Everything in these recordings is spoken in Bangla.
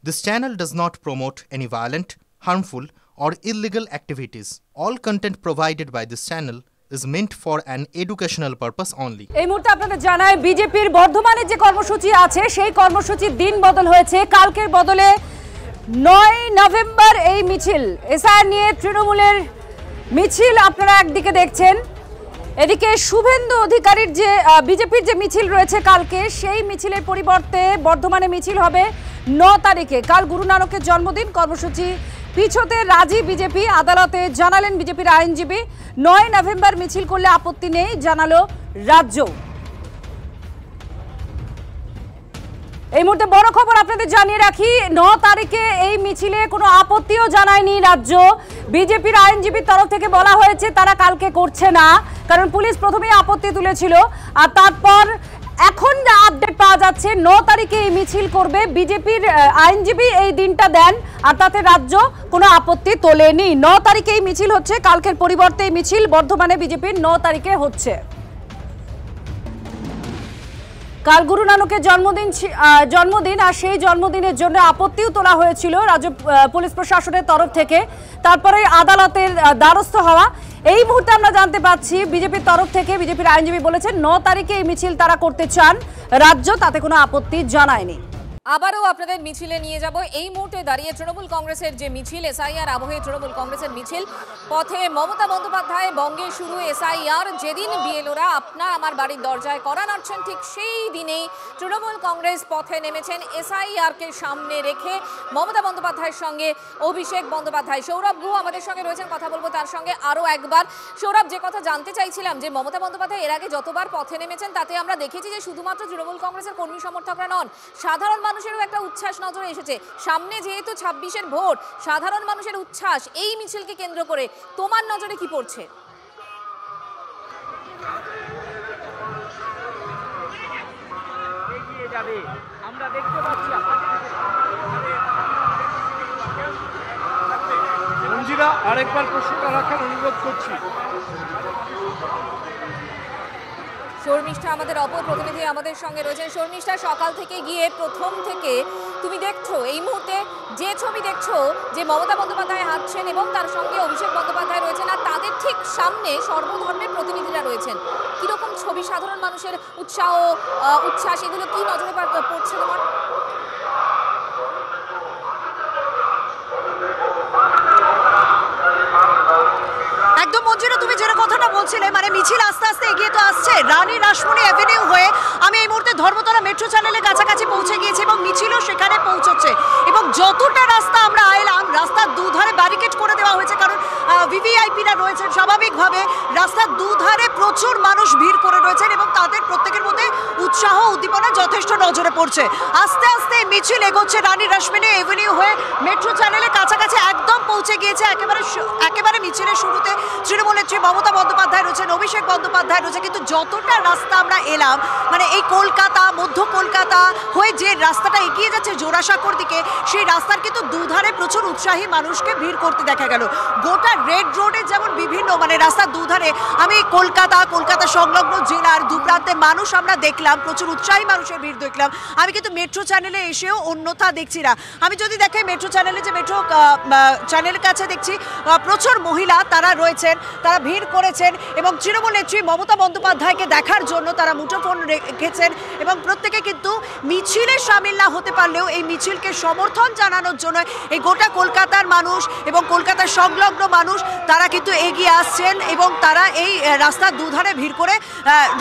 This channel does not promote any violent, harmful, or illegal activities. All content provided by this channel is meant for an educational purpose only. এই মুহূর্তে আপনাদের জানাই বিজেপির বর্ধমানে যে কর্মসূচি আছে সেই কর্মসূচির দিন বদল হয়েছে। কালকের বদলে 9 নভেম্বর এই মিছিল এসআইআর নিয়ে তৃণমূলের মিছিল আপনারা একদিকে দেখছেন, এদিকে শুভেন্দু অধিকারীর যে বিজেপির যে মিছিল রয়েছে কালকে সেই মিছিলের পরিবর্তে বর্ধমানে মিছিল হবে 9 তারিখে। কাল গুরু নানকের জন্মদিন, কর্মসূচি পিছোতে রাজি বিজেপি, আদালতে জানালেন বিজেপির আইনজীবী। 9 নভেম্বর মিছিল করলে আপত্তি নেই জানালো রাজ্য। এই মুহূর্তে বড় খবর আপনাদের জানিয়ে রাখি, 9 তারিখে এই মিছিলে কোনো আপত্তিও জানায়নি রাজ্য। বিজেপির আইনজীবীর তরফ থেকে বলা হয়েছে তারা কালকে করছে না, কারণ পুলিশ প্রথমেই আপত্তি তুলেছিল। আর তারপর এখন যা আপডেট পাওয়া যাচ্ছে 9 তারিখে এই মিছিল করবে বিজেপির আইনজীবী এই দিনটা দেন, আর তাতে রাজ্য কোনো আপত্তি তোলেনি। 9 তারিখে এই মিছিল হচ্ছে, কালকের পরিবর্তে এই মিছিল বর্ধমানে বিজেপির 9 তারিখে হচ্ছে। কাল গুরু নানকের জন্মদিন আর সেই জন্মদিনের জন্য আপত্তিও তোলা হয়েছিল রাজ্য পুলিশ প্রশাসনের তরফ থেকে। তারপরে আদালতের দ্বারস্থ হওয়া। এই মুহূর্তে আমরা জানতে পাচ্ছি বিজেপির তরফ থেকে বিজেপির আইনজীবী বলেছেন 9 তারিখে এই মিছিল তারা করতে চান, রাজ্য তাতে কোনো আপত্তি জানায়নি। আবারও আপনাদের মিছিলে নিয়ে যাব। এই মুহূর্তে দাঁড়িয়ে তৃণমূল কংগ্রেসের যে মিছিল, এসআইআর আবহে তৃণমূল কংগ্রেসের মিছিল, পথে মমতা বন্দ্যোপাধ্যায়, বঙ্গে শুরু এসআইআর। যেদিন বিএলওরা আপনার আমার বাড়ির দরজায় কড়া নাড়ছেন ঠিক সেই দিনেই তৃণমূল কংগ্রেস পথে নেমেছেন এসআইআরকে সামনে রেখে। মমতা বন্দ্যোপাধ্যায়ের সঙ্গে অভিষেক বন্দ্যোপাধ্যায়, সৌরভ গুহ আমাদের সঙ্গে রয়েছেন, কথা বলবো তার সঙ্গে আরও একবার। সৌরভ, যে কথা জানতে চাইছিলাম যে মমতা বন্দ্যোপাধ্যায় এর আগে যতবার পথে নেমেছেন তাতে আমরা দেখেছি যে শুধুমাত্র তৃণমূল কংগ্রেসের কর্মী সমর্থকরা নন, সাধারণ মানুষেরও একটা উচ্ছ্বাস নজরে এসেছে। সামনে যেহেতু 26-এর ভোট, সাধারণ মানুষের উচ্ছ্বাস এই মিছিলকে কেন্দ্র করে তোমার নজরে কি পড়ছে? আমরা দেখতে পাচ্ছি মঞ্জিরা, আরেকবার প্রশ্নটা রাখার অনুরোধ করছি। শর্মিষ্ঠা আমাদের অপর প্রতিনিধি আমাদের সঙ্গে রয়েছেন। শর্মিষ্ঠা, সকাল থেকে গিয়ে প্রথম থেকে তুমি দেখছো এই মুহূর্তে যে ছবি দেখছো যে মমতা বন্দ্যোপাধ্যায় হাঁটছেন এবং তার সঙ্গে অভিষেক বন্দ্যোপাধ্যায় রয়েছেন, আর তাদের ঠিক সামনে সর্বধর্মের প্রতিনিধিরা রয়েছেন। কিরকম ছবি, সাধারণ মানুষের উৎসাহ উচ্ছ্বাস, এগুলো কি নজরে পড়ছে তোমার? একদম মঞ্জিরা, তুমি যে কথাটা বলছিলে, মানে মিছিল আস্তে আস্তে এগিয়ে তো আসছে রানী রাসমণি অ্যাভিনিউ হয়ে। আমি এই মুহূর্তে ধর্মতলা মেট্রো চ্যানেলের কাছাকাছি পৌঁছে গিয়েছি এবং মিছিলও সেখানে পৌঁছচ্ছে। এবং যতটা রাস্তা আমরা এলাম, রাস্তার দুধারে ব্যারিকেড করে দেওয়া হয়েছে, কারণ ভিভিআইপিরা রয়েছেন। স্বাভাবিকভাবে রাস্তার দুধারে প্রচুর মানুষ ভিড় করে রয়েছেন এবং তাদের প্রত্যেকের মধ্যে উৎসাহ উদ্দীপনা যথেষ্ট নজরে পড়ছে। আস্তে আস্তে মিছিল এগোচ্ছে রানী রাসমণি অ্যাভিনিউ হয়ে মেট্রো চ্যানেলের কাছাকাছি একদম পৌঁছে গিয়েছে। একেবারে মিছিলের শুরুতে তৃণমূল নেত্রী মমতা বন্দ্যোপাধ্যায় রয়েছেন, অভিষেক বন্দ্যোপাধ্যায় রয়েছে। কিন্তু যতটা রাস্তা আমরা এলাম, মানে এই কলকাতা, মধ্য কলকাতা হয়ে যে রাস্তাটা এগিয়ে যাচ্ছে জোড়াসাঁকোর দিকে, সেই রাস্তার কিন্তু দুধারে প্রচুর উৎসাহী মানুষকে ভিড় করতে দেখা গেল। গোটা রেড রোডে যেমন বিভিন্ন মানে রাস্তার দুধারে আমি কলকাতা সংলগ্ন জেলার দুপ্রান্তে মানুষ আমরা দেখলাম, প্রচুর উৎসাহী মানুষের ভিড় দেখলাম। আমি কিন্তু মেট্রো চ্যানেলে এসেও অন্যথা দেখছি না। আমি যদি দেখাই মেট্রো চ্যানেলে, যে মেট্রো চ্যানেলের কাছে দেখছি প্রচুর মহিলা তারা রয়েছেন, তারা ভিড় করেছেন এবং তৃণমূল নেত্রী মমতা বন্দ্যোপাধ্যায়কে দেখার জন্য তারা মুঠোফোন রেখেছেন এবং প্রত্যেকে কিন্তু মিছিলে সামিল না হতে পারলেও এই মিছিলকে সমর্থন জানানোর জন্য এই গোটা কলকাতার মানুষ এবং কলকাতার সংলগ্ন মানুষ তারা কিন্তু এগিয়ে আসছেন এবং তারা এই রাস্তার দুধারে ভিড় করে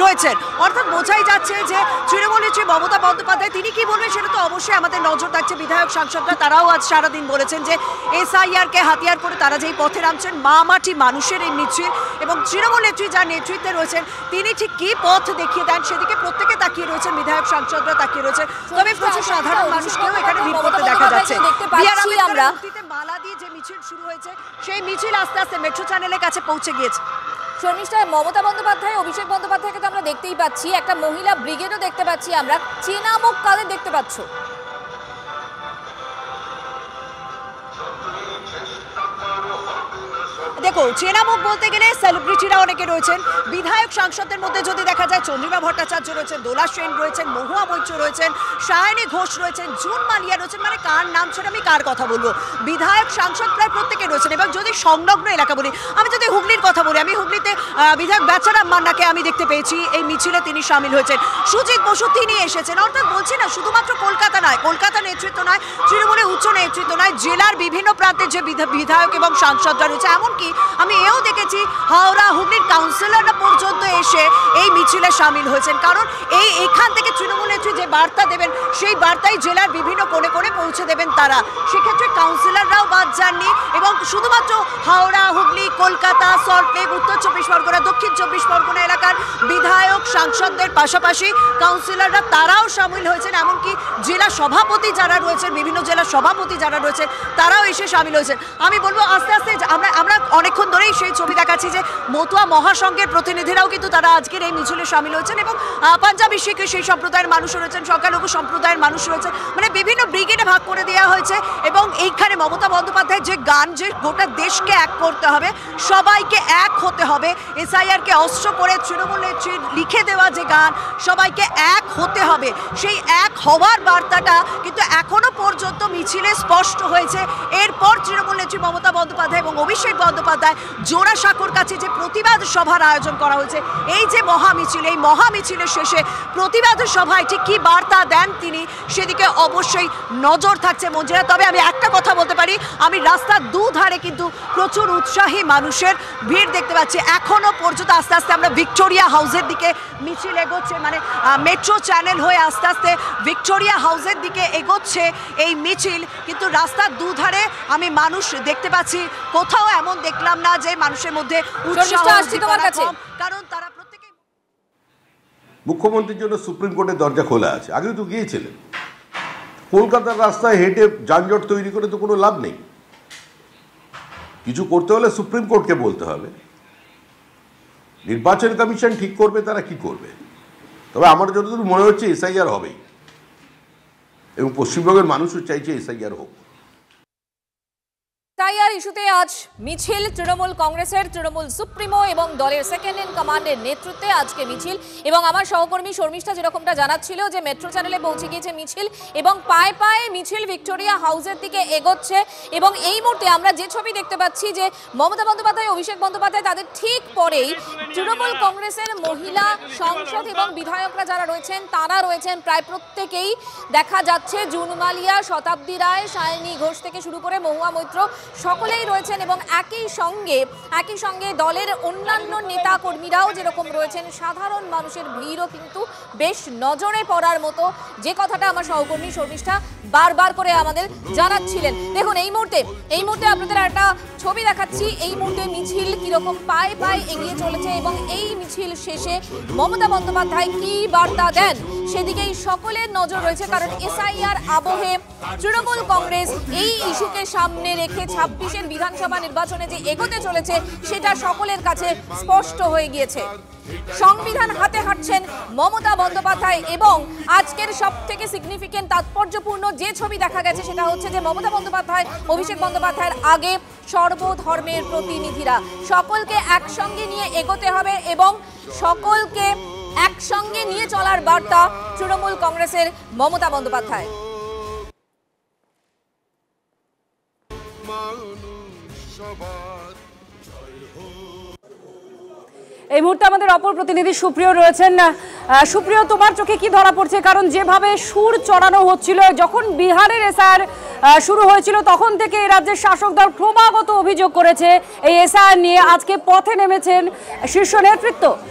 রয়েছেন। অর্থাৎ বোঝাই যাচ্ছে যে তৃণমূল নেত্রী মমতা বন্দ্যোপাধ্যায় তিনি কি বলবেন সেটা তো অবশ্যই আমাদের নজর থাকছে। বিধায়ক সাংসদরা তারাও আজ সারাদিন বলেছেন যে এসআইআরকে হাতিয়ার করে তারা যেই পথে নামছেন, মা মাটি মানুষের এই মিছিল, এবং তৃণমূল নেত্রী যার নেতৃত্বে রয়েছেন তিনি ঠিক কি পথ দেখিয়ে দেন সেদিকে প্রত্যেকে তাকিয়ে রয়েছেন, বিধায়ক সাংসদরা তাকিয়ে রয়েছেন। তবে প্রচুর সাধারণ মানুষকেও এখানে ভিড় করতে দেখা যাচ্ছে। আমরা মালা দিয়ে যে মিছিল শুরু হয়েছে সেই মিছিল আস্তে আস্তে মেট্রো চ্যানেলের কাছে পৌঁছে গিয়েছে। শর্মিষ্ঠা, মমতা বন্দ্যোপাধ্যায়, অভিষেক বন্দ্যোপাধ্যায়কে তো আমরা দেখতেই পাচ্ছি, একটা মহিলা ব্রিগেডও দেখতে পাচ্ছি আমরা। চেনা মুখ কাদের দেখতে পাচ্ছ? দেখো চেনা মুখ বলতে গেলে সেলিব্রিটিরা অনেকে রয়েছেন, বিধায়ক সাংসদদের মধ্যে যদি দেখা যায় চন্দ্রিমা ভট্টাচার্য রয়েছেন, দোলা সেন রয়েছেন, মহুয়া মৈত্র রয়েছেন, সায়নী ঘোষ রয়েছেন, জুন মালিয়া রয়েছেন, মানে কার নাম ছেড়ে আমি কার কথা বলবো, বিধায়ক সাংসদ প্রায় প্রত্যেকে রয়েছেন। এবং যদি সংলগ্ন এলাকা বলি, আমি যদি হুগলির কথা বলি, আমি হুগলিতে বিধায়ক বেচারাম মান্নাকে আমি দেখতে পেয়েছি এই মিছিলে, তিনি সামিল হয়েছেন। সুজিত বসু তিনি এসেছেন। অর্থাৎ বলছি না শুধুমাত্র কলকাতা নয়, কলকাতা নেতৃত্ব নয়, তৃণমূলের উচ্চ নেতৃত্ব নয়, জেলার বিভিন্ন প্রান্তে যে বিধায়ক এবং সাংসদরা রয়েছে, এমনকি আমি এও দেখেছি হাওড়া হুগলির কাউন্সিলররা পর্যন্ত এসে এই মিছিলে সামিল হয়েছেন। কারণ এইখান থেকে তৃণমূল নেত্রী যে বার্তা দেবেন সেই বার্তাই জেলার বিভিন্ন কোণে কোণে পৌঁছে দেবেন তারা। সেক্ষেত্রে কাউন্সিলররাও বাদ যাননি এবং শুধুমাত্র হাওড়া, হুগলি, কলকাতা, সল্টলেক, উত্তর 24 পরগনা, দক্ষিণ 24 পরগনা এলাকার বিধায়ক সাংসদদের পাশাপাশি কাউন্সিলররা তারাও সামিল হয়েছেন। এমনকি জেলা সভাপতি যারা রয়েছেন, বিভিন্ন জেলার সভাপতি যারা রয়েছেন তারাও এসে সামিল হয়েছেন। আমি বলবো আস্তে আস্তে আমরা অনেকক্ষণ ধরেই সেই ছবি দেখাচ্ছি যে মতুয়া মহাসংঘের প্রতিনিধিরাও কিন্তু তারা আজকের এই মিছিলে সামিল হয়েছেন এবং পাঞ্জাবি শিখ সেই সম্প্রদায়ের মানুষ রয়েছেন, সংখ্যালঘু সম্প্রদায়ের মানুষ রয়েছেন, মানে বিভিন্ন ব্রিগেডে ভাগ করে দেওয়া হয়েছে। এবং এইখানে মমতা বন্দ্যোপাধ্যায়ের যে গান, যে গোটা দেশকে এক করতে হবে, সবাইকে এক হতে হবে, এসআইআরকে অস্ত্র করে তৃণমূল নেত্রী লিখে দেওয়া যে গান, সবাইকে এক হতে হবে, সেই এক হওয়ার বার্তাটা কিন্তু এখনো পর্যন্ত মিছিলে স্পষ্ট হয়েছে। এরপর তৃণমূল নেত্রী মমতা বন্দ্যোপাধ্যায় এবং অভিষেক বন্দ্যোপাধ্যায় জোড়াসাঁকোর কাছে যে প্রতিবাদ সভার আয়োজন করা হয়েছে, এই যে মহামিছিল, এই মহামিছিলের শেষে প্রতিবাদ সভায় ঠিক কী বার্তা দেন তিনি, সেদিকে অবশ্যই নজর থাকছে মঞ্জিরা। তবে আমি একটা কথা বলতে পারি, আমি রাস্তার দুধারে কিন্তু প্রচুর উৎসাহী মানুষের ভিড় দেখতে পাচ্ছি। এখনো পর্যন্ত আস্তে আস্তে আমরা ভিক্টোরিয়া হাউসের দিকে মিছিল এগোচ্ছে, মানে মেট্রো চ্যানেল হয়ে আস্তে আস্তে ভিক্টোরিয়া হাউসের দিকে এগোচ্ছে এই মিছিল। কিন্তু রাস্তার দুধারে আমি মানুষ দেখতে পাচ্ছি, কোথাও এমন দেখলাম না যে মানুষের মধ্যে উৎসাহ, কারণ তারা প্রত্যেকে। মুখ্যমন্ত্রীর জন্য সুপ্রিম কোর্টের দরজা খোলা আছে। আগে তো গিয়েছিলেন। কলকাতার রাস্তায় হেঁটে যানজট তৈরি করে তো কোনো লাভ নেই। কিছু করতে হলে সুপ্রিম কোর্টকে বলতে হবে। নির্বাচন কমিশন ঠিক করবে তারা কি করবে। তবে আমার যতদূর মনে হচ্ছে এসআইআর হবেই, এবং পশ্চিমবঙ্গের মানুষও চাইছে এসআইআর হোক। এসআইআর ইস্যুতে আজ মিছিল, তৃণমূল কংগ্রেসের তৃণমূল সুপ্রিমো এবং দলের সেকেন্ড ইন কমান্ডের নেতৃত্বে আজকে মিছিল। এবং আমার সহকর্মী শর্মিষ্ঠা যেরকমটা জানাচ্ছিল যে মেট্রো চ্যানেলে পৌঁছে গিয়েছে মিছিল এবং পায়ে পায়ে মিছিল ভিক্টোরিয়া হাউসের দিকে এগোচ্ছে। এবং এই মুহূর্তে আমরা যে ছবি দেখতে পাচ্ছি যে মমতা বন্দ্যোপাধ্যায়, অভিষেক বন্দ্যোপাধ্যায় তাদের ঠিক পরেই তৃণমূল কংগ্রেসের মহিলা সাংসদ এবং বিধায়করা যারা রয়েছেন তারা রয়েছেন প্রায় প্রত্যেকেই। দেখা যাচ্ছে জুন মালিয়া, শতাব্দী রায়, সায়নী ঘোষ থেকে শুরু করে মহুয়া মৈত্র সকলেই রয়েছেন। এবং একই সঙ্গে দলের অন্যান্য নেতা কর্মীরাও যেরকম রয়েছেন, সাধারণ মানুষের ভিড়ও কিন্তু বেশ নজরে পড়ার মতো, যে কথাটা আমার সহকর্মী শর্মিষ্ঠা বারবার করে আমাদের জানাচ্ছিলেন। দেখুন এই মুহূর্তে আপনাদের একটা ছবি দেখাচ্ছি। এই মুহূর্তে মিছিল কিরকম পায়ে পায়ে এগিয়ে চলেছে এবং এই মিছিল শেষে মমতা বন্দ্যোপাধ্যায় কি বার্তা দেন সেদিকেই সকলের নজর রয়েছে। কারণ এসআইআর আবহে তৃণমূল কংগ্রেস এই ইস্যুকে সামনে রেখে 26-এর বিধানসভা নির্বাচনে যে এগোতে চলেছে সেটা সকলের কাছে স্পষ্ট হয়ে গিয়েছে। সংবিধান হাতে হাঁটছেন মমতা বন্দ্যোপাধ্যায় এবং আজকের সবথেকে সিগনিফিকেন্ট তাৎপর্যপূর্ণ যে ছবি দেখা গেছে সেটা হচ্ছে যে মমতা বন্দ্যোপাধ্যায়, অভিষেক বন্দ্যোপাধ্যায়ের আগে সর্বধর্মের প্রতিনিধিরা, সকলকে একসঙ্গে নিয়ে এগোতে হবে এবং সকলকে একসঙ্গে নিয়ে চলার বার্তা তৃণমূল কংগ্রেসের মমতা বন্দ্যোপাধ্যায়। এই মুহূর্তে আমাদের অপর প্রতিনিধি সুপ্রিয় রয়েছেন। সুপ্রিয়, তোমার চোখে কি ধরা পড়ছে? কারণ যেভাবে সুর চড়ানো হচ্ছিল যখন বিহারের এসআইআর শুরু হয়েছিল তখন থেকে এই রাজ্যের শাসক দল ক্রমাগত অভিযোগ করেছে এই এসআইআর নিয়ে। আজকে পথে নেমেছেন শীর্ষ নেতৃত্ব।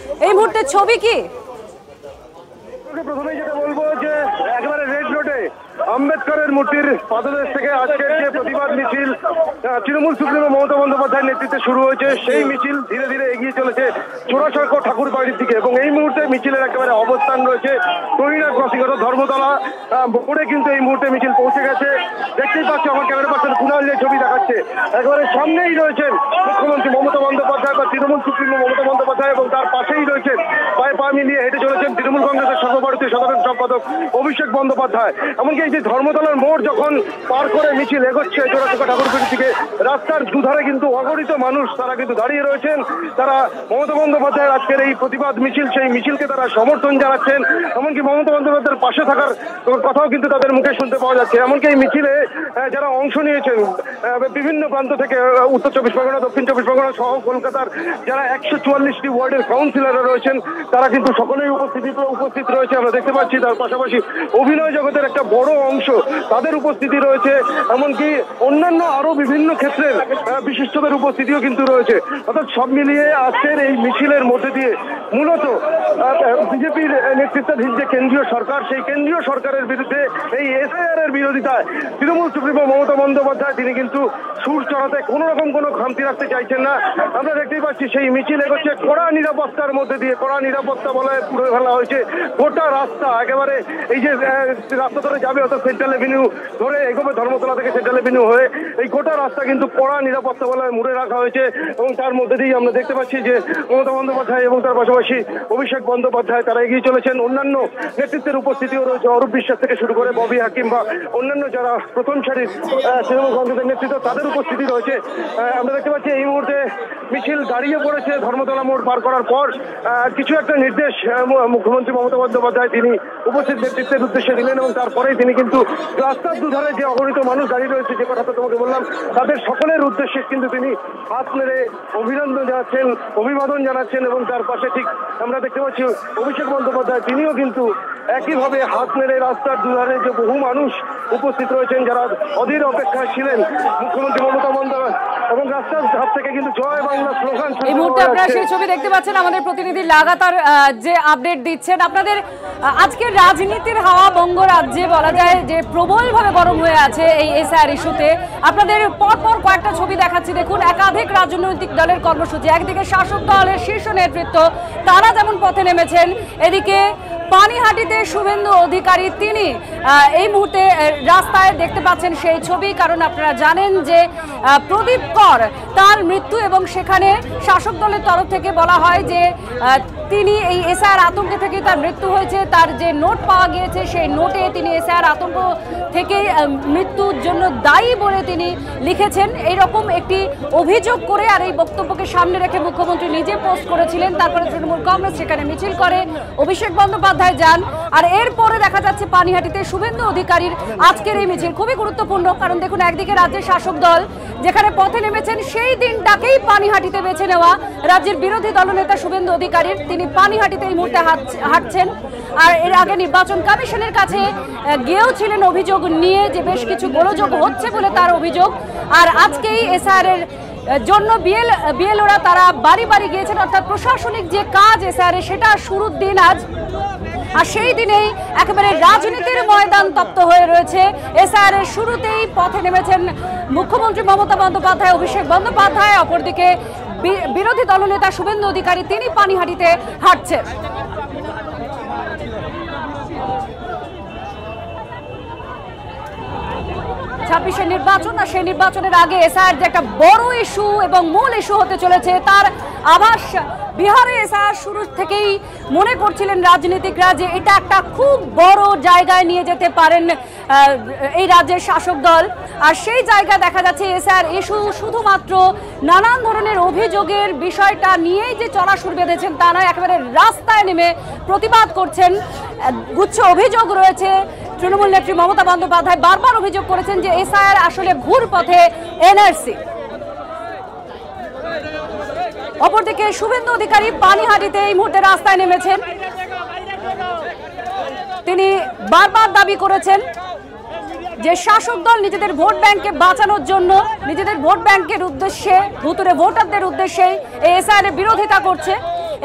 এই মুহূর্তে ছবি কি? প্রথমেই যেটা বলবো যে একেবারে রেড রোডে আম্বেদকরের মূর্তির পাদদেশ থেকে আজকের যে প্রতিবাদ মিছিল তৃণমূল সুপ্রিমো মমতা বন্দ্যোপাধ্যায়ের নেতৃত্বে শুরু হয়েছে, সেই মিছিল ধীরে ধীরে এগিয়ে চলেছে জোড়াসাঁকো ঠাকুর বাড়ির দিকে। এবং এই মুহূর্তে মিছিলের একেবারে অবস্থান রয়েছে তরিনা ক্রসিং, ধর্মতলা মোড়ে কিন্তু এই মুহূর্তে মিছিল পৌঁছে গেছে। দেখতেই পাচ্ছ আমার ক্যামেরা পার্সন কুণাল মিছিলের ছবি দেখাচ্ছে। একেবারে সামনেই রয়েছেন মুখ্যমন্ত্রী মমতা বন্দ্যোপাধ্যায় বা তৃণমূল সুপ্রিমো মমতা বন্দ্যোপাধ্যায়, এবং তার পাশেই রয়েছেন পায়ে পা মিলিয়ে হেঁটে চলেছেন তৃণমূল কংগ্রেসের সর্বভারতীয় সাধারণ সম্পাদক অভিষেক বন্দ্যোপাধ্যায়। এমনকি এই যে ধর্মতলার মোড় যখন পার করে মিছিল এগোচ্ছে জোড়াসাঁকো ঠাকুরবাড়ি থেকে, রাস্তার দুধারে কিন্তু অগণিত মানুষ তারা কিন্তু দাঁড়িয়ে রয়েছেন। তারা মমতা বন্দ্যোপাধ্যায়ের আজকের এই প্রতিবাদ মিছিল, সেই মিছিলকে তারা সমর্থন জানাচ্ছেন। এমনকি মমতা বন্দ্যোপাধ্যায়ের পাশে থাকার কথাও কিন্তু তাদের মুখে শুনতে পাওয়া যাচ্ছে। এমনকি এই মিছিলে যারা অংশ নিয়েছেন বিভিন্ন প্রান্ত থেকে, উত্তর চব্বিশ পরগনা, দক্ষিণ চব্বিশ পরগনা সহ কলকাতার যারা 144টি ওয়ার্ডের কাউন্সিলররা রয়েছেন তারা কিন্তু সকলেই উপস্থিত রয়েছে আমরা দেখতে পাচ্ছি। তার পাশাপাশি অভিনয় জগতের একটা বড় অংশ তাদের উপস্থিতি রয়েছে। এমনকি অন্যান্য আরো বিভিন্ন ক্ষেত্রের বিশিষ্টদের উপস্থিতিও কিন্তু রয়েছে। অর্থাৎ সব মিলিয়ে আজকের এই মিছিলের মধ্যে দিয়ে মূলত বিজেপির নেতৃত্বাধীন যে কেন্দ্রীয় সরকার, সেই কেন্দ্রীয় সরকারের বিরুদ্ধে এই এসআইআর এর বিরোধিতায় তৃণমূল সুপ্রিমো মমতা বন্দ্যোপাধ্যায় তিনি কিন্তু সুর চড়াতে কোনো রকম কোনো খামতি রাখতে চাইছেন না। আমরা দেখতেই পাচ্ছি সেই মিছিল এগোচ্ছে কড়া নিরাপত্তার মধ্যে দিয়ে। কড়া নিরাপত্তা বলে পুরো ফেলা হয়েছে গোটা রাস্তা। একেবারে এই যে রাস্তা ধরে যাবে অর্থাৎ সেন্ট্রাল এভিনিউ ধরে এগোবে, ধর্মতলা থেকে সেন্ট্রাল এভিনিউ হয়ে এই গোটা রাস্তা কিন্তু কড়া নিরাপত্তা বলে মুড়ে রাখা হয়েছে। এবং তার মধ্যে দিয়েই আমরা দেখতে পাচ্ছি যে মমতা বন্দ্যোপাধ্যায় এবং তার পাশাপাশি অভিষেক বন্দ্যোপাধ্যায় তারা এগিয়ে চলেছেন। অন্যান্য নেতৃত্বের উপস্থিতিও রয়েছে, অরূপ বিশ্বাস থেকে শুরু করে ববি হাকিম বা অন্যান্য যারা প্রথম সারির তৃণমূল কংগ্রেসের নেতৃত্ব তাদের উপস্থিতি রয়েছে। আমরা দেখতে পাচ্ছি এই মুহূর্তে মিছিল দাঁড়িয়ে পড়েছে ধর্মতলা মোড় পার করার পর। কিছু একটা নির্দেশ মুখ্যমন্ত্রী মমতা বন্দ্যোপাধ্যায় তিনি উপস্থিত নেতৃত্বের উদ্দেশ্যে দিলেন, এবং তারপরেই তিনি কিন্তু রাস্তার দুধারে যে অগণিত মানুষ দাঁড়িয়ে রয়েছে, যে কথাটা তোমাকে বললাম, তাদের সকলের উদ্দেশ্যে কিন্তু তিনি হাত নেড়ে অভিনন্দন জানাচ্ছেন, অভিবাদন জানাচ্ছেন। এবং তার পাশে ঠিক আমরা দেখতে পাচ্ছি অভিষেক বন্দ্যোপাধ্যায় তিনিও কিন্তু একইভাবে হাত নেড়ে রাস্তার দুধারে যে বহু মানুষ উপস্থিত রয়েছেন যারা অধীর অপেক্ষায় ছিলেন মুখ্যমন্ত্রী মমতা বন্দ্যোপাধ্যায়, এবং রাস্তার ধার থেকে কিন্তু জয় বাংলা স্লোগান। এই মুহূর্তে আপনারা সেই ছবি দেখতে পাচ্ছেন, আমাদের প্রতিনিধি লাগাতার যে আপডেট দিচ্ছেন আপনাদের। আজকের রাজনীতির হাওয়া বঙ্গরাজ্যে বলা যায় যে প্রবলভাবে গরম হয়ে আছে এই এসআইআর ইস্যুতে। আপনাদের পরপর কয়েকটা ছবি দেখাচ্ছি, দেখুন একাধিক রাজনৈতিক দলের কর্মসূচি। একদিকে শাসক দলের শীর্ষ নেতৃত্ব তারা যেমন পথে নেমেছেন, এদিকে পানিহাটিতে শুভেন্দু অধিকারী তিনি এই মুহূর্তে রাস্তায় দেখতে পাচ্ছেন সেই ছবি। কারণ আপনারা জানেন যে প্রদীপ কর তার মৃত্যু, এবং সেখানে শাসক দলের তরফ থেকে বলা হয় যে তিনি এই এসআইআর আতঙ্কে থেকে তার মৃত্যু হয়েছে। তার যে নোট পাওয়া গিয়েছে সেই নোটে তিনি এসআইআর আতঙ্ক থেকে মৃত্যুর জন্য দায়ী বলে তিনি লিখেছেন, এইরকম একটি অভিযোগ করে। আর এই বক্তব্যকে সামনে রেখে মুখ্যমন্ত্রী নিজে পোস্ট করেছিলেন। তারপরে তৃণমূল কংগ্রেস সেখানে মিছিল করে, অভিষেক বন্দ্যোপাধ্যায় যান। আর এরপরে দেখা যাচ্ছে পানিহাটিতে শুভেন্দু অধিকারীর আজকের এই মিছিল খুবই গুরুত্বপূর্ণ। কারণ দেখুন একদিকে রাজ্যের শাসক দল যেখানে পথে নেমেছেন, সেই দিনটাকেই পানিহাটিতে বেছে নেওয়া রাজ্যের বিরোধী দলনেতা শুভেন্দু অধিকারীর, তিনি পানিহাটিতে এই মুহূর্তে হাঁটছেন। আর এর আগে নির্বাচন কমিশনের কাছে গিয়েও ছিলেন অভিযোগ নিয়ে যে বেশ কিছু গোলযোগ হচ্ছে বলে তার অভিযোগ। আর আজকেই এসআইআর এর জন্য বিএলওরা তারা বাড়ি বাড়ি গিয়েছেন, অর্থাৎ প্রশাসনিক যে কাজ এসআইআর সেটা শুরুর দিন আজ। আর সেই দিনেই একেবারে রাজনীতির ময়দান তপ্ত হয়ে রয়েছে। এসআইআর এর শুরুতেই পথে নেমেছেন মুখ্যমন্ত্রী মমতা বন্দ্যোপাধ্যায়, অভিষেক বন্দ্যোপাধ্যায়। অপরদিকে বিরোধী দলনেতা শুভেন্দু অধিকারী তিনি পানিহাটিতে হাঁটছেন। 26-এর নির্বাচন, আর সেই নির্বাচনের আগে এসআইআর যে একটা বড় ইস্যু এবং মূল ইস্যু হতে চলেছে তার আভাস বিহারে এসআইআর শুরু থেকেই মনে করছিলেন রাজনীতিকরা যে এটা একটা খুব বড় জায়গায় নিয়ে যেতে পারেন এই রাজ্যের শাসক দল। আর সেই জায়গায় দেখা যাচ্ছে এসআইআর ইস্যু শুধুমাত্র নানান ধরনের অভিযোগের বিষয়টা নিয়েই যে চলা শুরু বেঁধেছেন তা নয়, একেবারে রাস্তায় নেমে প্রতিবাদ করছেন। গুচ্ছ অভিযোগ রয়েছে। তৃণমূল নেত্রী মমতা বন্দ্যোপাধ্যায় বারবার অভিযোগ করেছেন যে এসআইআর আসলে ঘুর পথে এনআরসি। অপরদিকে শুভেন্দু অধিকারী পানিহাটিতে এই মুহূর্তে রাস্তায় নেমেছেন। তিনি বারবার দাবি করেছেন যে শাসক দল নিজেদের ভোট ব্যাংকে বাঁচানোর জন্য, নিজেদের ভোট ব্যাংকের উদ্দেশ্যে, ভুতুরে ভোটারদের উদ্দেশ্যে এই এসআইআর এর বিরোধিতা করছে।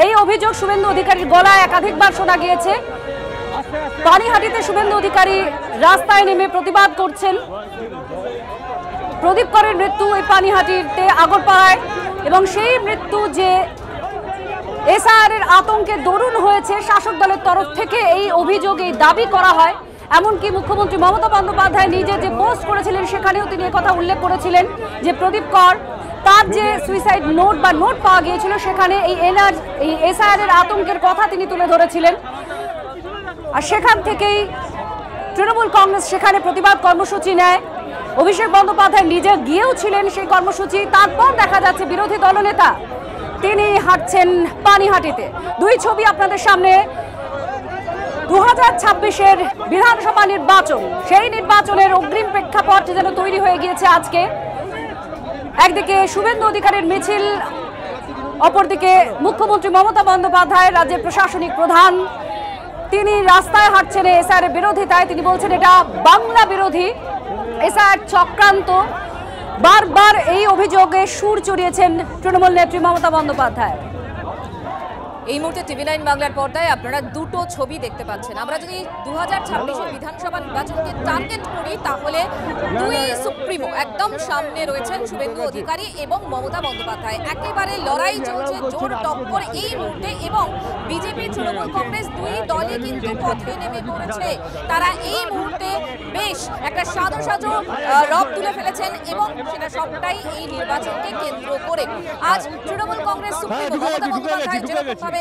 এই অভিযোগ শুভেন্দু অধিকারীর গলায় একাধিকবার শোনা গিয়েছে। পানিহাটিতে শুভেন্দু অধিকারী রাস্তায় নেমে প্রতিবাদ করছেন। প্রদীপ করের মৃত্যু এই পানিহাটিতে আগরপাড়ায়, এবং সেই মৃত্যু যে এসআইআর এর আতঙ্কে দরুন হয়েছে শাসক দলের তরফ থেকে এই অভিযোগ, এই দাবি করা হয়। এমনকি মুখ্যমন্ত্রী মমতা বন্দ্যোপাধ্যায় নিজে যে পোস্ট করেছিলেন সেখানেও তিনি কথা উল্লেখ করেছিলেন যে প্রদীপ কর তার যে সুইসাইড নোট বা নোট পাওয়া গিয়েছিল সেখানে এই এসআইআর এর আতঙ্কের কথা তিনি তুলে ধরেছিলেন। আর সেখান থেকেই তৃণমূল কংগ্রেস সেখানে প্রতিবাদ কর্মসূচি নেয়। অভিষেক বন্দ্যোপাধ্যায় নিজে গিয়েও ছিলেন সেই কর্মসূচি। তারপর দেখা যাচ্ছে বিরোধী দলনেতা তিনি হাঁটছেন পানিহাটিতে। দুই ছবি আপনাদের সামনে। 2026-এর বিধানসভা নির্বাচন, সেই নির্বাচনের অগ্রিম প্রেক্ষাপট যেন তৈরি হয়ে গিয়েছে আজকে। একদিকে শুভেন্দু অধিকারীর মিছিল, অপরদিকে মুখ্যমন্ত্রী মমতা বন্দ্যোপাধ্যায় রাজ্যের প্রশাসনিক প্রধান, তিনি রাস্তায় হাঁটছেন এসআইআর বিরোধিতায়। তিনি বলছেন এটা বাংলা বিরোধী, এসআইআর চক্রান্ত। বারবার এই অভিযোগে সুর চড়িয়েছেন তৃণমূল নেত্রী মমতা বন্দ্যোপাধ্যায়। এই মুহূর্তে টিভি9 বাংলার পর্দায় আপনারা দুটো ছবি দেখতে পাচ্ছেন। আমরা যদি 2026-এর বিধানসভা নির্বাচনকে টার্গেট করি তাহলে দুই সুপ্রিমো একদম সামনে রয়েছেন শুভেন্দু অধিকারী এবং মমতা বন্দ্যোপাধ্যায়। একেবারে লড়াই চলছে, জোর টক্কর এই মুহূর্তে, এবং বিজেপি তৃণমূল কংগ্রেস দুই দলই কিন্তু পথে নেমে পড়েছে। তারা এই মুহূর্তে বেশ একটা সাজো সাজো রব তুলে ফেলেছেন এবং সেটা সবটাই এই নির্বাচনকে কেন্দ্র করে। আজ তৃণমূল কংগ্রেস সুপ্রিমো মমতা বন্দ্যোপাধ্যায় যেরকম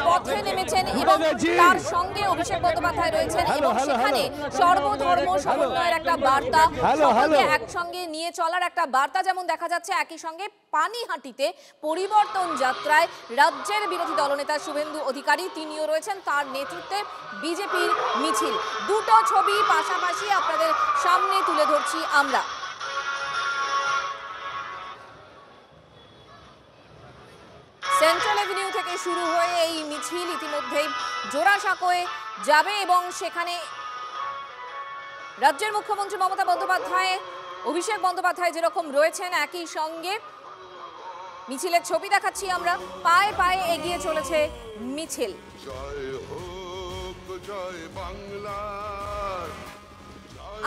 পথে নেমেছেন এবং তার সঙ্গে অভিষেক বন্দ্যোপাধ্যায় রয়েছেন এবং সেখানে সর্বধর্ম সমন্বয়ের একটা বার্তা, সকলকে একসঙ্গে নিয়ে চলার একটা বার্তা যেমন দেখা যাচ্ছে, একই সঙ্গে পানিহাটিতে পরিবর্তন যাত্রায় রাজ্যের বিরোধী দলনেতা শুভেন্দু অধিকারী তিনিও রয়েছেন, তার নেতৃত্বে বিজেপির মিছিল। দুটো ছবি পাশাপাশি আপনাদের সামনে তুলে ধরছি আমরা। সেন্ট্রাল এভিনিউ থেকে শুরু হয়ে এই মিছিল ইতিমধ্যেই জোড়াসাঁকোয় যাবে এবং সেখানে রাজ্যের মুখ্যমন্ত্রী মমতা বন্দ্যোপাধ্যায়, অভিষেক বন্দ্যোপাধ্যায় যেরকম রয়েছেন, একই সঙ্গে মিছিলের ছবি দেখাচ্ছি আমরা। পায়ে পায়ে এগিয়ে চলেছে মিছিল।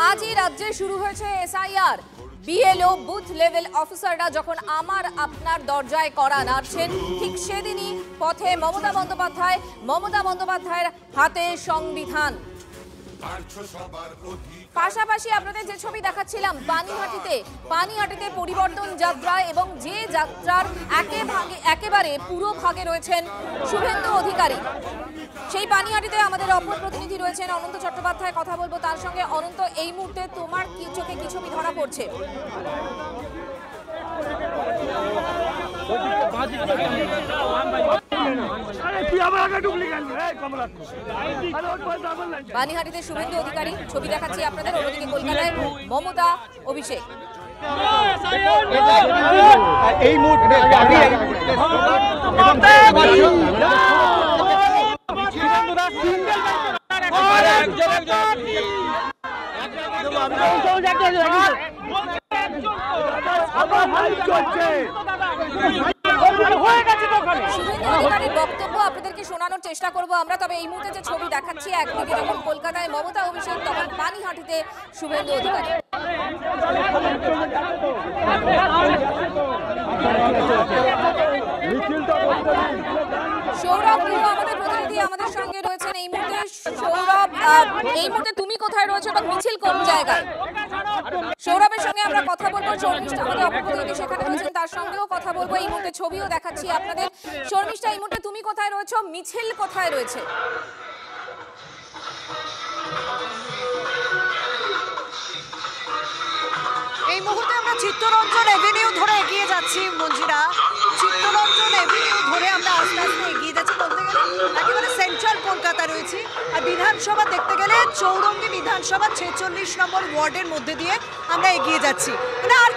আজই রাজ্যে শুরু হয়েছে এসআইআর। বিএলও বুথ লেভেল অফিসাররা যখন আমার আপনার দরজায় কড়া নাড়ছেন, ঠিক সেদিনই পথে মমতা বন্দ্যোপাধ্যায়ের হাতে সংবিধান। পাশাপাশি আপনাদের যে ছবি দেখাচ্ছিলাম পানিহাটিতে পরিবর্তন যাত্রা, এবং যে যাত্রার একেবারে পুরো ভাগে রয়েছেন শুভেন্দু অধিকারী। সেই পানিহাটিতে আমাদের অপর প্রতিনিধি রয়েছেন অনন্ত চট্টোপাধ্যায়, কথা বলবো তার সঙ্গে। অনন্ত, এই মুহূর্তে তোমার কি চোখে কি ছবি ধরা পড়ছে? পানিহাটিতে শুভেন্দু অধিকারী ছবি দেখাচ্ছি আপনাদের, অন্যদিকে কলকাতায় মমতা, অভিষেক। এই মুহূর্তে বক্তব্য আপনাদেরকে শোনানোর চেষ্টা করব আমরা। তবে এই মুহূর্তে যে ছবি দেখাচ্ছি, একদিকে যখন কলকাতায় মমতা, অভিষেক, তখন পানিহাটিতে শুভেন্দু অধিকারী। সৌরভ আমাদের প্রতিনিধি আমাদের সঙ্গে রয়েছেন এই মুহূর্তে। সৌরভ, এই মুহূর্তে তুমি কোথায় রয়েছো এবং মিছিল কোন জায়গায়? সৌরভের সঙ্গে আমরা কথা বলবো। শর্মিষ্ঠা আমাদের অপর প্রতিনিধি সেখানে রয়েছেন, তার সঙ্গেও কথা বলবো। এই মুহূর্তে ছবিও দেখাচ্ছি আপনাদের। শর্মিষ্ঠা, এই মুহূর্তে তুমি কোথায় রয়েছো, মিছিল কোথায় রয়েছে? এই মুহূর্তে আমরা চিত্তরঞ্জন এভিনিউ ধরে এগিয়ে যাচ্ছি মঞ্জিরা। চিত্তরঞ্জন এভিনিউ ধরে আমরা আস্তে আস্তে এগিয়ে যাচ্ছি, বলতে গেলে একেবারে সেন্ট্রাল কলকাতা রয়েছি। আর বিধানসভা দেখতে গেলে চৌরঙ্গী বিধানসভা 46 নম্বর ওয়ার্ডের মধ্যে দিয়ে আমরা এগিয়ে যাচ্ছি। মানে আর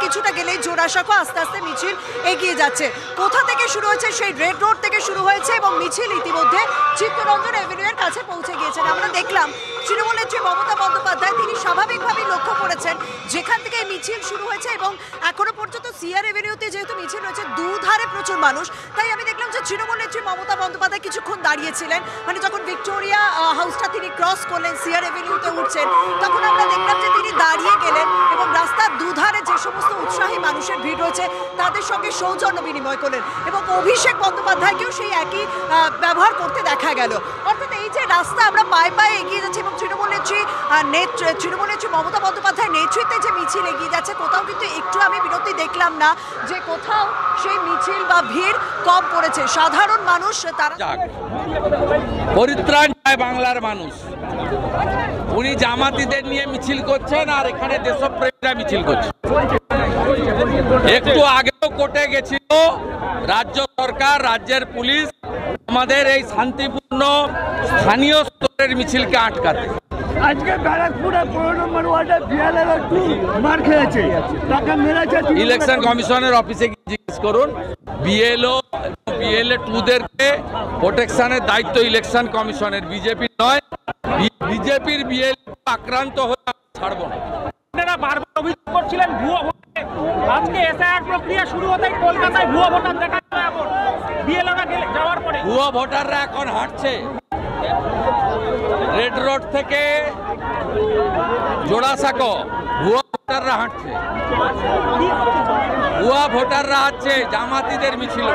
কিছুটা গেলেই জোড়াসাঁকো আস্তে আস্তে মিছিল এগিয়ে যাচ্ছে। কোথা থেকে শুরু হয়েছে? সেই রেড রোড থেকে শুরু হয়েছে এবং মিছিল ইতিমধ্যে চিত্তরঞ্জন এভিনিউয়ের কাছে পৌঁছে গিয়েছেন। আমরা দেখলাম তৃণমূল নেত্রী মমতা বন্দ্যোপাধ্যায় তিনি স্বাভাবিকভাবেই লক্ষ্য করেছেন যেখান থেকে মিছিল শুরু হয়েছে, এবং এখনো পর্যন্ত সিআর এভিনিউতে যেহেতু মিছিল রয়েছে দুধারে প্রচুর মানুষ, তাই আমি দেখলাম যে তৃণমূল নেত্রী মমতা বন্দ্যোপাধ্যায় কিছুক্ষণ দাঁড়িয়েছিলেন। মানে যখন ভিক্টোরিয়া হাউসটা তিনি ক্রস করলেন, সিআর এভিনিউতে উঠছেন, তখন আমরা দেখলাম যে তিনি দাঁড়িয়ে গেলেন এবং রাস্তার দুধারে যে সমস্ত উৎসাহী মানুষের ভিড় রয়েছে তাদের সঙ্গে সৌজন্য বিনিময় করলেন এবং অভিষেক বন্দ্যোপাধ্যায়কেও সেই একই ব্যবহার করতে দেখা গেল। অর্থাৎ এই যে রাস্তা আমরা পায়ে পায়ে এগিয়ে যাচ্ছি এবং তৃণমূল নেত্রী মমতা বন্দ্যোপাধ্যায়ের নেতৃত্বে যে মিছিল এগিয়ে যাচ্ছে, কোথাও কিন্তু একটু আমি বিরতি দেখলাম না যে কোথাও সেই মিছিল বা ভিড় কম পড়েছে। সাধারণ মানুষ তারা পরিত্রাণ চায় বাংলার মানুষ। উনি জামাতিদের নিয়ে মিছিল করছেন আর এখানে দেশপ্রেমীরা মিছিল করছে। একটু আগেও কোর্টে গেছিল রাজ্য সরকার, রাজ্যের পুলিশ আমাদের এই শান্তিপূর্ণ স্থানীয় স্তরের মিছিলকে আটকাতে। আজকে ব্যারাকপুরে 15 নম্বর ওয়ার্ডে বিএলএর একটু মার খেয়েছে, তাকে মেরেছে। ইলেকশন কমিশনের অফিসে গিয়ে জিজ্ঞেস করুন। বিএলও বিএলএ 2দেরকে প্রোটেকশনের দায়িত্ব ইলেকশন কমিশনের, বিজেপির নয়। বিজেপির বিএলএ আক্রান্ত হয়ে ছাড়বো না। আপনারা বারবার অভিযোগ করছিলেন ভুয়ো ভোটে, আজকে এসআইআর প্রক্রিয়া শুরু হতেই কলকাতায় ভুয়ো ভোটার দেখা যায়। এখন বিএলওরা যাওয়ার পরে ভুয়ো ভোটাররা এখন হাঁটছে রেড রোড থেকে জোড়াসাঁকো। ভুয়া ভোটাররা হাঁটছে, ভুয়া ভোটাররা হাঁটছে জামাতিদের মিছিল।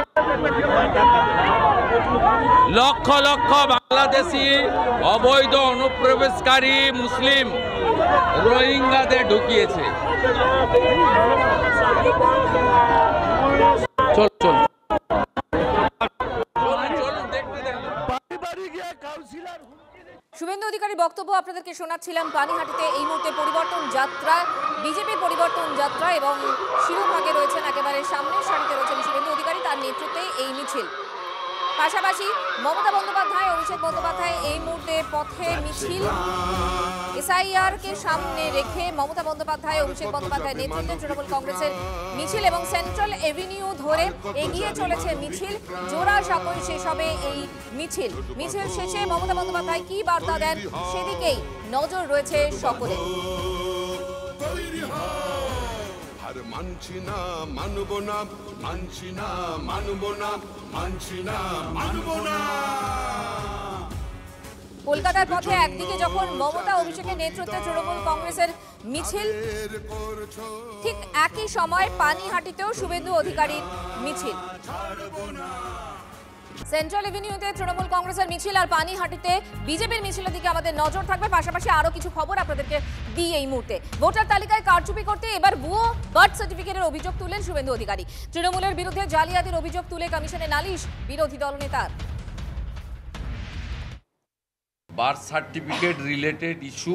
লক্ষ লক্ষ বাংলাদেশি অবৈধ অনুপ্রবেশকারী মুসলিম রোহিঙ্গাদের ঢুকিয়েছে। চল চল শুভেন্দু অধিকারীর বক্তব্য আপনাদেরকে শোনাচ্ছিলাম। পানিহাটিতে এই মুহূর্তে পরিবর্তন যাত্রা, বিজেপির পরিবর্তন যাত্রা এবং শিরোভাগে রয়েছেন, একেবারে সামনের সারিতে রয়েছেন শুভেন্দু অধিকারী, তার নেতৃত্বে এই মিছিল। পাশাপাশি মমতা বন্দ্যোপাধ্যায়, অভিষেক বন্দ্যোপাধ্যায় এই মুহূর্তে পথে মিছিল। এসআইআর কে সামনে রেখে মমতা বন্দ্যোপাধ্যায়, অভিষেক বন্দ্যোপাধ্যায়ের নেতৃত্বে তৃণমূল কংগ্রেসের মিছিল এবং সেন্ট্রাল এভিনিউ ধরে এগিয়ে চলেছে মিছিল। জোড়াসাঁকোয় শেষ হবে এই মিছিল। মিছিল শেষে মমতা বন্দ্যোপাধ্যায় কি বার্তা দেন সেদিকেই নজর রয়েছে সকলের। মানছি না মানব না, মানছি না মানব না, মানছি না মানব না। কলকাতার পথে একদিকে যখন মমতা অভিষেকের নেতৃত্বে তৃণমূল কংগ্রেসের মিছিল, ঠিক একই সময় পানিহাটিতেও শুভেন্দু অধিকারীর মিছিল। সেন্ট্রাল এভিনিউতে তৃণমূল কংগ্রেসের মিছিল আর পানিহাটিতে বিজেপির মিছিলের দিকে আমাদের নজর থাকবে। পাশাপাশি আরো কিছু খবর আপনাদেরকে দিই এই মুহূর্তে। ভোটার তালিকায় কারচুপি করতে এবার ভুয়ো বার্থ সার্টিফিকেটের অভিযোগ তুললেন শুভেন্দু অধিকারী। তৃণমূলের বিরুদ্ধে জালিয়াতির অভিযোগ তুলে কমিশনে নালিশ বিরোধী দলনেতার। বার্থ সার্টিফিকেট রিলেটেড ইস্যু,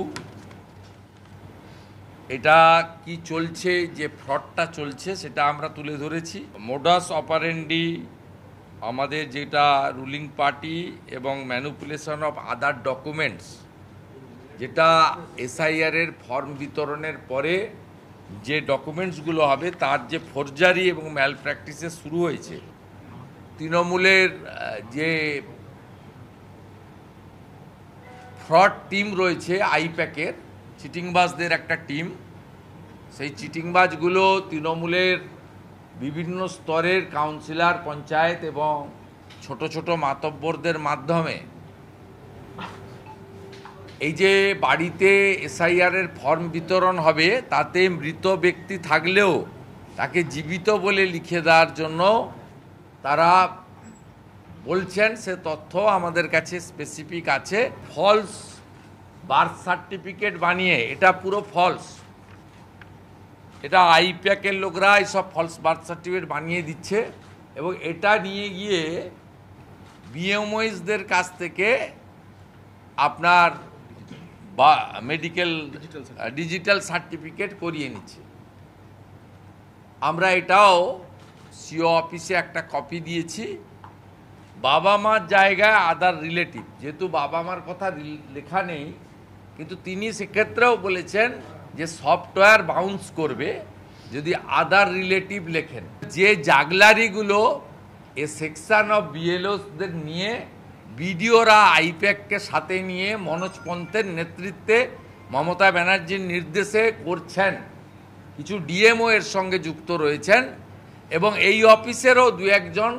এটা কি চলছে, যে ফ্রডটা চলছে সেটা আমরা তুলে ধরেছি। মোডাস অপারেন্ডি আমাদের যেটা রুলিং পার্টি এবং ম্যানিপুলেশন অফ আদার ডকুমেন্টস, যেটা এসআইআরের ফর্ম বিতরণের পরে যে ডকুমেন্টসগুলো হবে তার যে ফোরজারি এবং ম্যাল প্র্যাকটিসেস শুরু হয়েছে। তৃণমূলের যে ফ্রড টিম রয়েছে আইপ্যাকের, চিটিংবাজদের একটা টিম, সেই চিটিংবাজগুলো তৃণমূলের বিভিন্ন স্তরের কাউন্সিলর, পঞ্চায়েত এবং ছোট ছোট মাতব্বরদের মাধ্যমে এই যে বাড়িতে এসআইআরের ফর্ম বিতরণ হবে তাতে মৃত ব্যক্তি থাকলেও তাকে জীবিত বলে লিখে দেওয়ার জন্য তারা বলছেন, সে তথ্য আমাদের কাছে স্পেসিফিক আছে। ফলস বার্থ সার্টিফিকেট বানিয়ে, এটা পুরো ফলস, এটা আইপ্যাকের লোকরা এইসব ফলস বার্থ সার্টিফিকেট বানিয়ে দিচ্ছে এবং এটা নিয়ে গিয়ে বিএমওইসদের কাছ থেকে আপনার বা মেডিকেল ডিজিটাল সার্টিফিকেট করিয়ে নিচ্ছে। আমরা এটাও সিও অফিসে একটা কপি দিয়েছি। বাবা মার জায়গায় আদার রিলেটিভ, যেহেতু বাবা মার কথা লেখা নেই, কিন্তু তিনি সেক্ষেত্রেও বলেছেন যে সফটওয়্যার বাউন্স করবে যদি আদার রিলেটিভ লেখেন। যে জাগলারিগুলো এ সেকশন অফ বিএলওদের নিয়ে বিডিওরা আইপ্যাককে সাথে নিয়ে মনোজ পন্থের নেতৃত্বে মমতা ব্যানার্জির নির্দেশে করছেন, কিছু ডিএমও এর সঙ্গে যুক্ত রয়েছেন এবং এই অফিসেরও দু একজন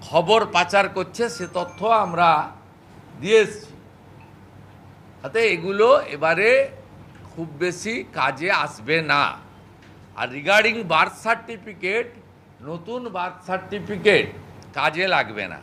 খবর পাচার করছে, সে তথ্য আমরা দিয়ে এসেছি। তাতে এগুলো এবারে খুব বেশি কাজে আসবে না। আর রিগার্ডিং বার্থ সার্টিফিকেট, নতুন বার্থ সার্টিফিকেট কাজে লাগবে না।